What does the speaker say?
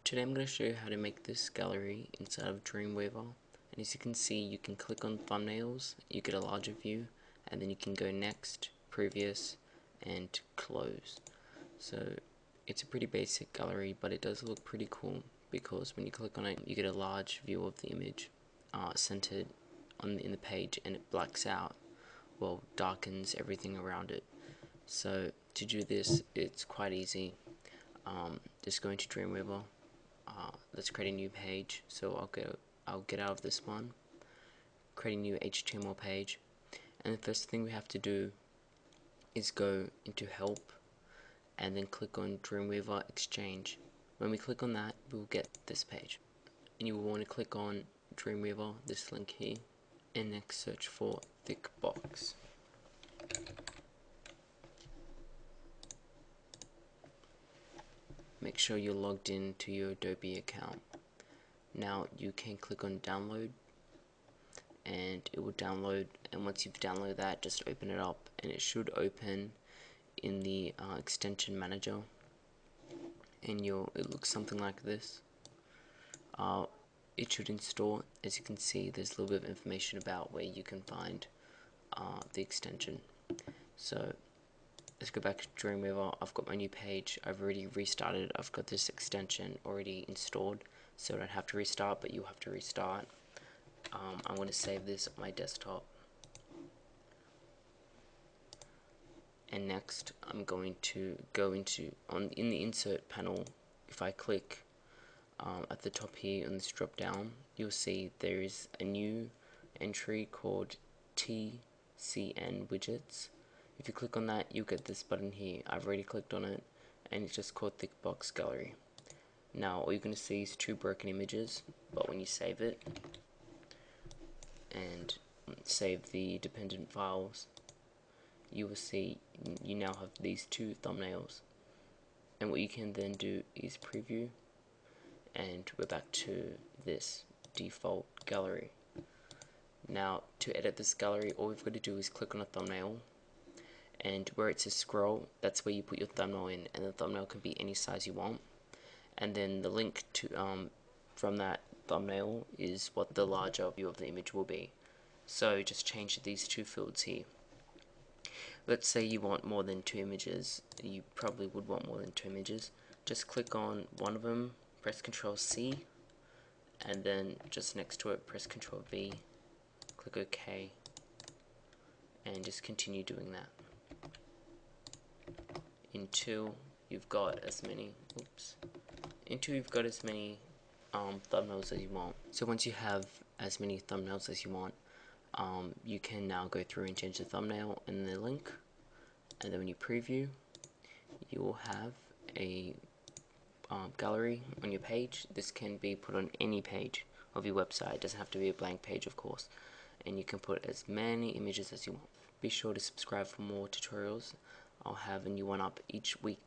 Today I'm going to show you how to make this gallery inside of Dreamweaver, and as you can see, you can click on thumbnails, you get a larger view, and then you can go next, previous, and close. So it's a pretty basic gallery, but it does look pretty cool because when you click on it you get a large view of the image centered in the page, and it blacks out, well, darkens everything around it. So to do this, it's quite easy. Just go into Dreamweaver. Let's create a new page. So I'll get out of this one, create a new HTML page, and the first thing we have to do is go into help and then click on Dreamweaver Exchange. When we click on that, we'll get this page, and you will want to click on Dreamweaver, this link here, and next search for Thickbox. Make sure you're logged in to your Adobe account. Now you can click on download and it will download, and once you've downloaded that, just open it up and it should open in the extension manager, and it looks something like this. It should install. As you can see, there's a little bit of information about where you can find the extension. So let's go back to Dreamweaver. I've got my new page. I've already restarted. I've got this extension already installed, so I don't have to restart, but you'll have to restart. I'm going to save this on my desktop, and next I'm going to go into in the insert panel. If I click at the top here on this drop down, you'll see there is a new entry called TCN widgets. If you click on that, you'll get this button here. I've already clicked on it, and it's just called Thickbox Gallery. Now all you're going to see is two broken images, but when you save it and save the dependent files, you will see you now have these two thumbnails. And what you can then do is preview, and we're back to this default gallery. Now to edit this gallery, all we've got to do is click on a thumbnail, and where it says scroll, that's where you put your thumbnail in, and the thumbnail can be any size you want, and then the link to from that thumbnail is what the larger view of the image will be. So just change these two fields here. Let's say you want more than two images. You probably would want more than two images. Just click on one of them, press Ctrl C, and then just next to it press Ctrl V, click OK, and just continue doing that until you've got as many thumbnails as you want. So once you have as many thumbnails as you want, you can now go through and change the thumbnail and the link, and then when you preview, you will have a gallery on your page. This can be put on any page of your website. It doesn't have to be a blank page, of course, and you can put as many images as you want. Be sure to subscribe for more tutorials. I'll have a new one up each week.